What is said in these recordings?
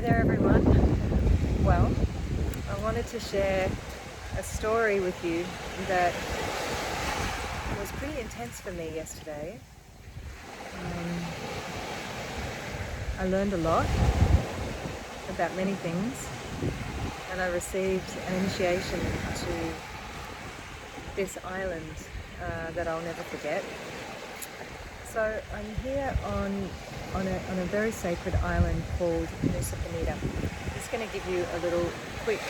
there everyone. Well, I wanted to share a story with you that was pretty intense for me yesterday. I learned a lot about many things, and I received an initiation to this island that I'll never forget. So I'm here on a very sacred island called Nusa Penida. I'm just going to give you a little quick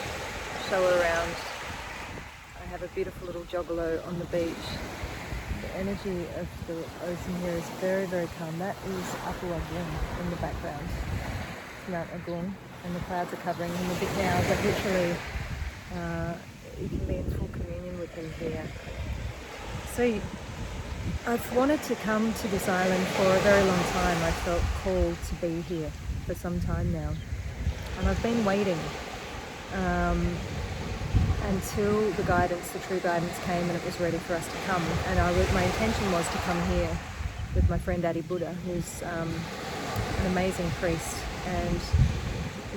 show around. I have a beautiful little jogolo on the beach. The energy of the ocean here is very, very calm. That is Apu Agung in the background, Mount Agung, and the clouds are covering him a bit now, but literally you can be in full communion with him here. So I've wanted to come to this island for a very long time. I felt called to be here for some time now, and I've been waiting until the true guidance came, and it was ready for us to come. And my intention was to come here with my friend Adi Buddha, who's an amazing priest, and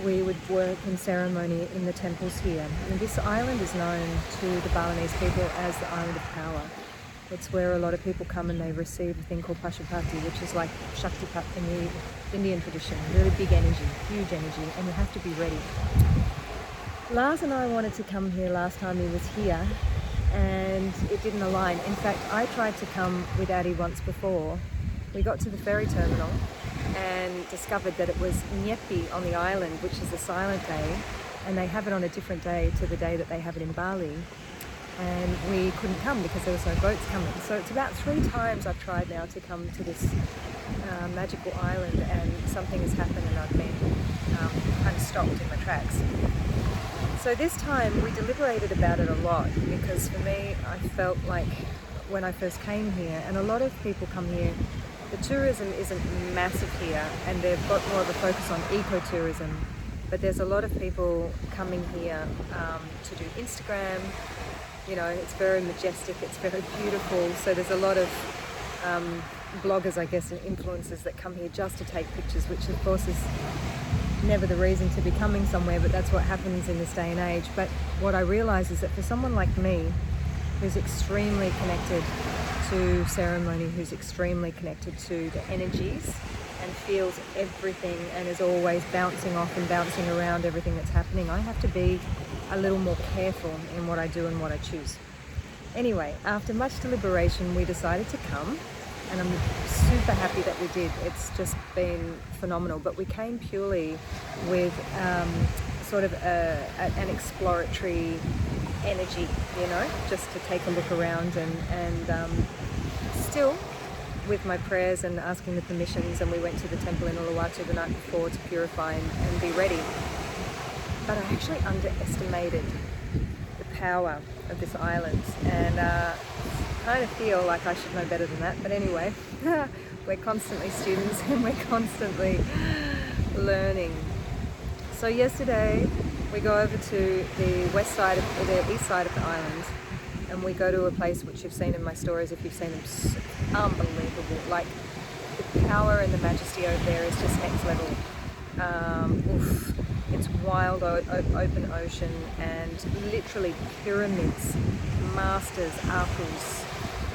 we would work in ceremony in the temples here. And this island is known to the Balinese people as the Island of Power. It's where a lot of people come and they receive a thing called Pashupati, which is like Shaktipat in the Indian tradition. Really big energy, huge energy, and you have to be ready. Lars and I wanted to come here last time he was here, and it didn't align. In fact, I tried to come with Adi once before. We got to the ferry terminal and discovered that it was Nyepi on the island, which is a silent day, and they have it on a different day to the day that they have it in Bali. And we couldn't come because there was no boats coming. So it's about 3 times I've tried now to come to this magical island, and something has happened and I've been kind of stopped in my tracks. So this time we deliberated about it a lot, because for me, I felt like when I first came here, and a lot of people come here, the tourism isn't massive here, and they've got more of a focus on ecotourism, but there's a lot of people coming here to do Instagram. You know, it's very majestic, it's very beautiful, so there's a lot of bloggers, I guess, and influencers that come here just to take pictures, which of course is never the reason to be coming somewhere, but that's what happens in this day and age. But what I realise is that for someone like me, who's extremely connected to ceremony, who's extremely connected to the energies and feels everything and is always bouncing off and bouncing around everything that's happening, I have to be a little more careful in what I do and what I choose. Anyway, after much deliberation, we decided to come, and I'm super happy that we did. It's just been phenomenal. But we came purely with sort of an exploratory energy, you know, just to take a look around, and still with my prayers and asking the permissions, and we went to the temple in Uluwatu the night before to purify and be ready. But I actually underestimated the power of this island, and kind of feel like I should know better than that. But anyway, we're constantly students and we're constantly learning. So yesterday we go over to the east side of the island, and we go to a place which you've seen in my stories if you've seen them. Unbelievable. Like, the power and the majesty over there is just next level. It's wild open ocean, and literally pyramids, masters, apus,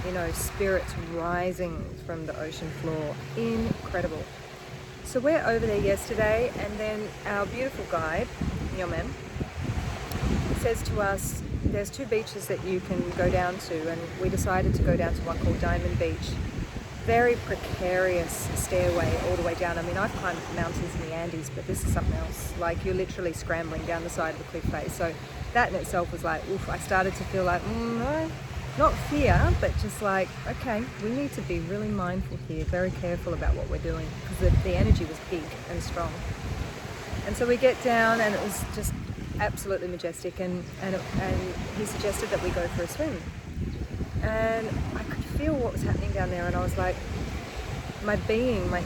you know, spirits rising from the ocean floor. Incredible. So we're over there yesterday, and then our beautiful guide, Yomen, says to us, there's 2 beaches that you can go down to, and we decided to go down to one called Diamond Beach. Very precarious stairway all the way down. I mean, I've climbed mountains in the Andes, but this is something else. Like, you're literally scrambling down the side of the cliff face. So that in itself was like, oof, I started to feel like, no, not fear, but just like, okay, we need to be really mindful here, very careful about what we're doing, because the energy was big and strong. And so we get down, and it was just absolutely majestic, and he suggested that we go for a swim. And I could feel what was happening down there, and I was like, my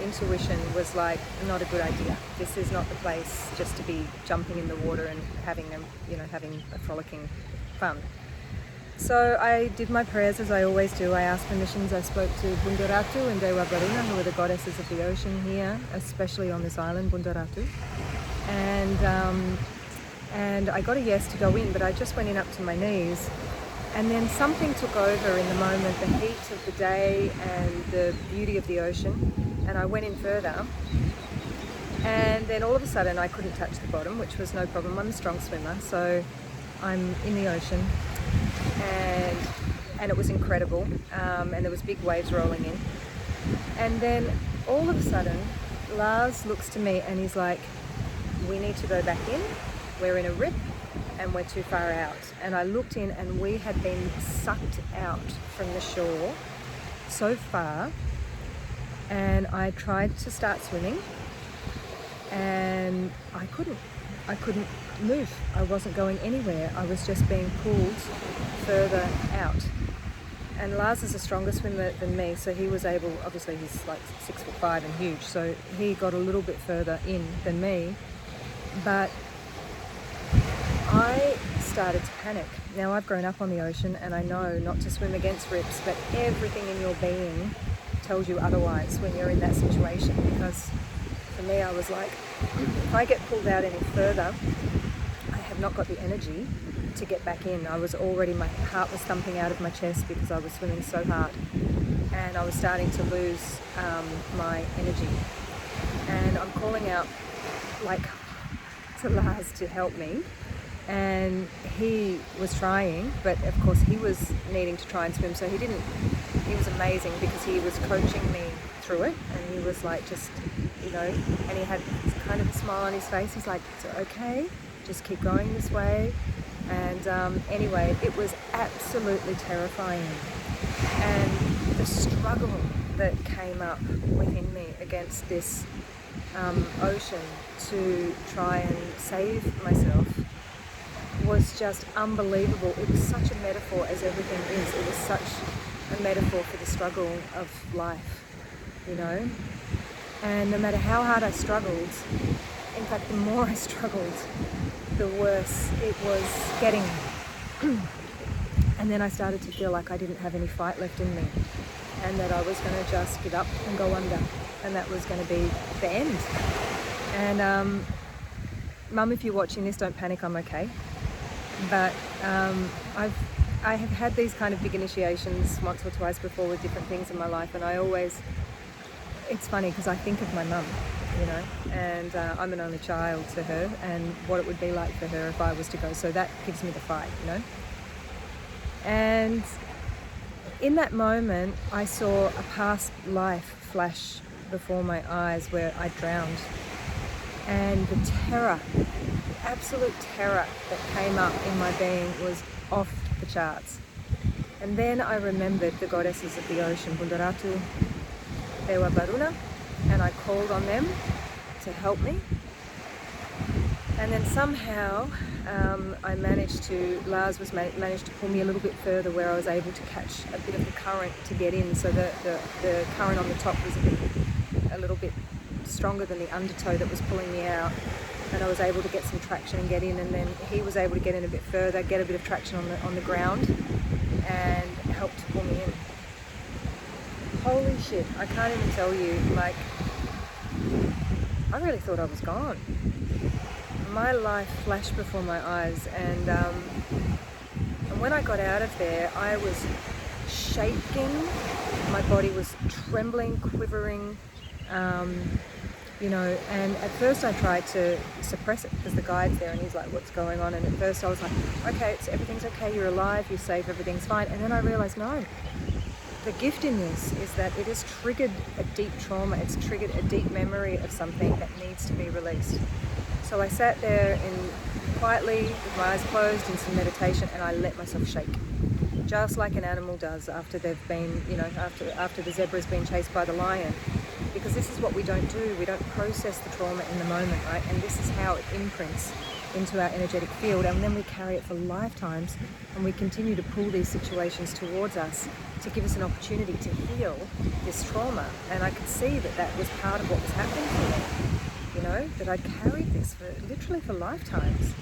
intuition was like, not a good idea. This is not the place just to be jumping in the water and having a frolicking fun. So I did my prayers as I always do. I asked permissions. I spoke to Bundaratu and Dewa Varuna, who are the goddesses of the ocean here, especially on this island, Bundaratu. and I got a yes to go in, but I just went in up to my knees. And then something took over in the moment, the heat of the day and the beauty of the ocean, and I went in further. And then all of a sudden I couldn't touch the bottom, which was no problem. I'm a strong swimmer, so I'm in the ocean, and it was incredible, and there was big waves rolling in. And then all of a sudden Lars looks to me and he's like, we need to go back in, we're in a rip and we're too far out. And I looked in and we had been sucked out from the shore so far, and I tried to start swimming and I couldn't move. I wasn't going anywhere. I was just being pulled further out. And Lars is a stronger swimmer than me, so he was able, obviously he's like 6'5" and huge, so he got a little bit further in than me. But I started to panic. Now I've grown up on the ocean and I know not to swim against rips, but everything in your being tells you otherwise when you're in that situation. Because for me, I was like, if I get pulled out any further, I have not got the energy to get back in. I was already, my heart was thumping out of my chest because I was swimming so hard, and I was starting to lose my energy. And I'm calling out like to Lars to help me, and he was trying, but of course he was needing to try and swim, so he was amazing because he was coaching me through it, and he was like, just, you know, and he had kind of a smile on his face. He's like, it's okay, just keep going this way. And anyway, it was absolutely terrifying, and the struggle that came up within me against this ocean to try and save myself was just unbelievable. It was such a metaphor, as everything is. It was such a metaphor for the struggle of life, you know. And no matter how hard I struggled, in fact, the more I struggled, the worse it was getting. And then I started to feel like I didn't have any fight left in me, and that I was going to just give up and go under, and that was going to be the end. And Mum, if you're watching this, don't panic, I'm okay. But I have had these kind of big initiations once or twice before with different things in my life, and I always, it's funny because I think of my mum, you know, and I'm an only child to her, and what it would be like for her if I was to go, so that gives me the fight, you know. And in that moment I saw a past life flash before my eyes where I drowned, and the terror, absolute terror that came up in my being was off the charts. And then I remembered the goddesses of the ocean, Bundaratu, Dewa Baruna, and I called on them to help me. And then somehow I managed to, Lars managed to pull me a little bit further where I was able to catch a bit of the current to get in, so the current on the top was a little bit stronger than the undertow that was pulling me out, and I was able to get some traction and get in. And then he was able to get in a bit further, get a bit of traction on the ground, and help to pull me in. Holy shit, I can't even tell you, like, I really thought I was gone. My life flashed before my eyes, and when I got out of there, I was shaking, my body was trembling, quivering, you know, and at first I tried to suppress it because the guide's there and he's like, what's going on? And at first I was like, okay, everything's okay, you're alive, you're safe, everything's fine. And then I realized, no, the gift in this is that it has triggered a deep trauma, it's triggered a deep memory of something that needs to be released. So I sat there quietly with my eyes closed in some meditation, and I let myself shake, just like an animal does after they've been, you know, after the zebra's been chased by the lion. Because this is what we don't do. We don't process the trauma in the moment, right? And this is how it imprints into our energetic field, and then we carry it for lifetimes, and we continue to pull these situations towards us to give us an opportunity to heal this trauma. And I could see that that was part of what was happening to me, you know, that I'd carried this for literally for lifetimes.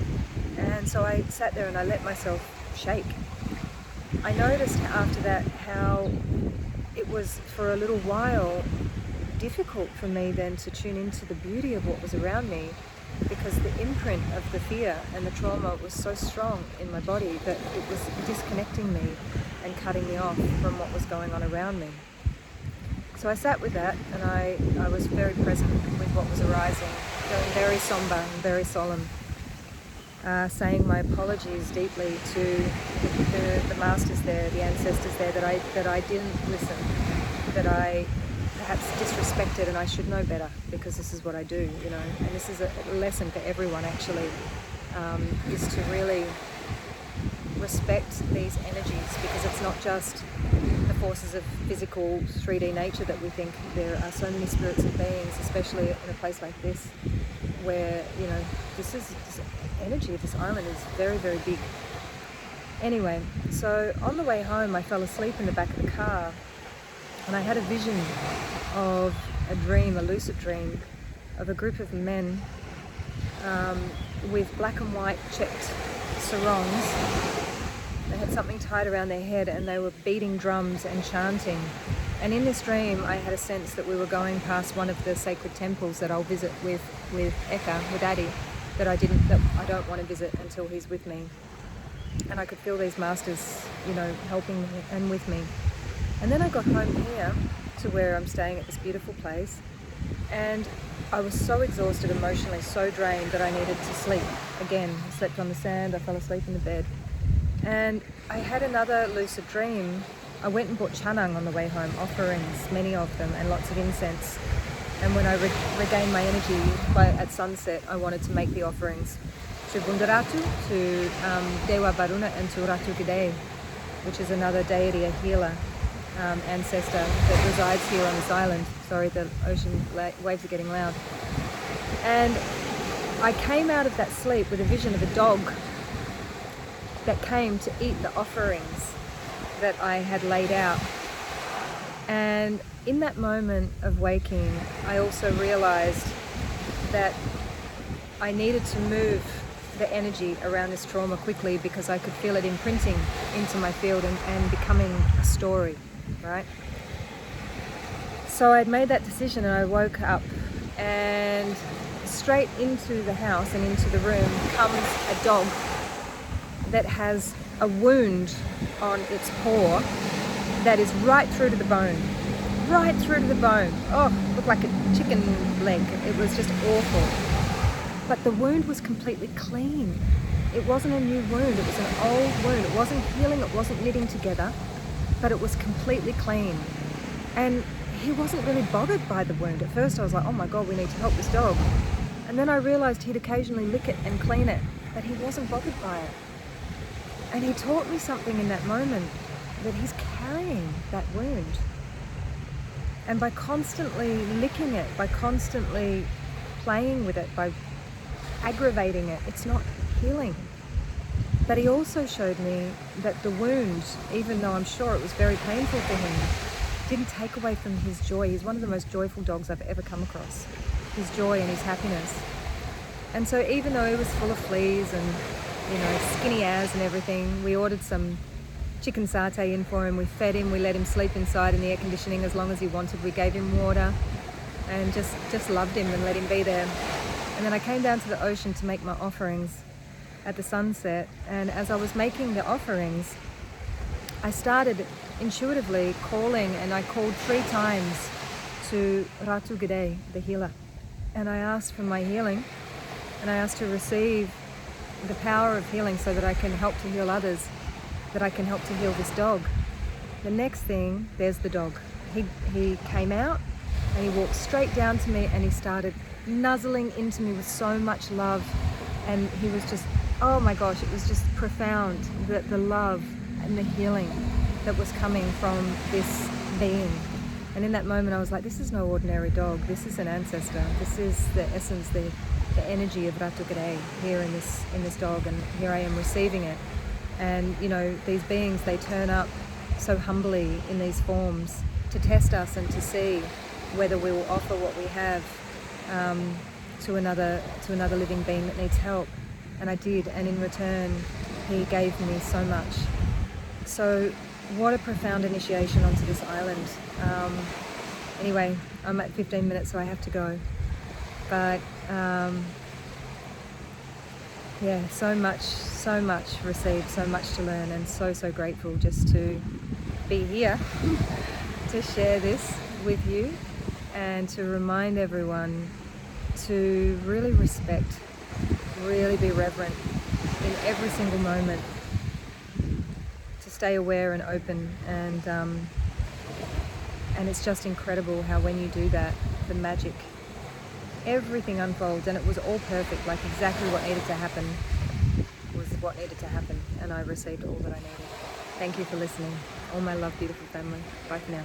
And so I sat there and I let myself shake. I noticed after that how it was for a little while difficult for me then to tune into the beauty of what was around me, because the imprint of the fear and the trauma was so strong in my body that it was disconnecting me and cutting me off from what was going on around me. So I sat with that, and I was very present with what was arising, feeling very somber and very solemn, saying my apologies deeply to the masters there, the ancestors there, that I didn't listen, that I perhaps disrespected, and I should know better because this is what I do, you know. And this is a lesson for everyone actually, is to really respect these energies, because it's not just the forces of physical 3D nature that we think. There are so many spirits and beings, especially in a place like this, where, you know, this energy of this island is very, very big. Anyway, so on the way home I fell asleep in the back of the car, and I had a vision of a dream, a lucid dream, of a group of men with black and white checked sarongs. They had something tied around their head, and they were beating drums and chanting. And in this dream I had a sense that we were going past one of the sacred temples that I'll visit with Eka, with Addy, that I don't want to visit until he's with me. And I could feel these masters, you know, helping me and with me. And then I got home here to where I'm staying at this beautiful place, and I was so exhausted emotionally, so drained, that I needed to sleep. Again, I slept on the sand, I fell asleep in the bed. And I had another lucid dream. I went and bought chanang on the way home, offerings, many of them, and lots of incense. And when I regained my energy at sunset, I wanted to make the offerings to Bundaratu, to Dewa Varuna, and to Ratu Gede, which is another deity, a healer, ancestor that resides here on this island. Sorry, the ocean waves are getting loud. And I came out of that sleep with a vision of a dog that came to eat the offerings that I had laid out. And in that moment of waking, I also realized that I needed to move the energy around this trauma quickly, because I could feel it imprinting into my field and becoming a story, right? So I'd made that decision, and I woke up, and straight into the house and into the room comes a dog that has a wound on its paw that is right through to the bone. Right through to the bone. Oh, looked like a chicken leg. It was just awful. But the wound was completely clean. It wasn't a new wound, it was an old wound. It wasn't healing, it wasn't knitting together, but it was completely clean. And he wasn't really bothered by the wound. At first I was like, oh my God, we need to help this dog. And then I realized he'd occasionally lick it and clean it, but he wasn't bothered by it. And he taught me something in that moment, that he's carrying that wound. And by constantly licking it, by constantly playing with it, by aggravating it, it's not healing. But he also showed me that the wound, even though I'm sure it was very painful for him, didn't take away from his joy. He's one of the most joyful dogs I've ever come across. His joy and his happiness. And so even though he was full of fleas and, you know, skinny as and everything, we ordered some chicken satay in for him. We fed him, we let him sleep inside in the air conditioning as long as he wanted. We gave him water and just loved him and let him be there. And then I came down to the ocean to make my offerings at the sunset. And as I was making the offerings, I started intuitively calling, and I called 3 times to Ratu Gede, the healer. And I asked for my healing, and I asked to receive the power of healing so that I can help to heal others, that I can help to heal this dog. The next thing, there's the dog. He came out and he walked straight down to me, and he started nuzzling into me with so much love. And he was just, oh my gosh, it was just profound, the love and the healing that was coming from this being. And in that moment I was like, this is no ordinary dog, this is an ancestor, this is the essence, the energy of Ratu Gede here in this dog, and here I am receiving it. And you know, these beings, they turn up so humbly in these forms to test us and to see whether we will offer what we have to another living being that needs help. And I did, and in return he gave me so much. So what a profound initiation onto this island. Anyway, I'm at 15 minutes, so I have to go. But yeah, so much received, so much to learn, and so grateful just to be here to share this with you and to remind everyone to really respect, really be reverent in every single moment, to stay aware and open, and it's just incredible how when you do that, the magic, everything unfolds, and it was all perfect, like exactly what needed to happen was what needed to happen, and I received all that I needed. Thank you for listening. All my love, beautiful family. Bye for now.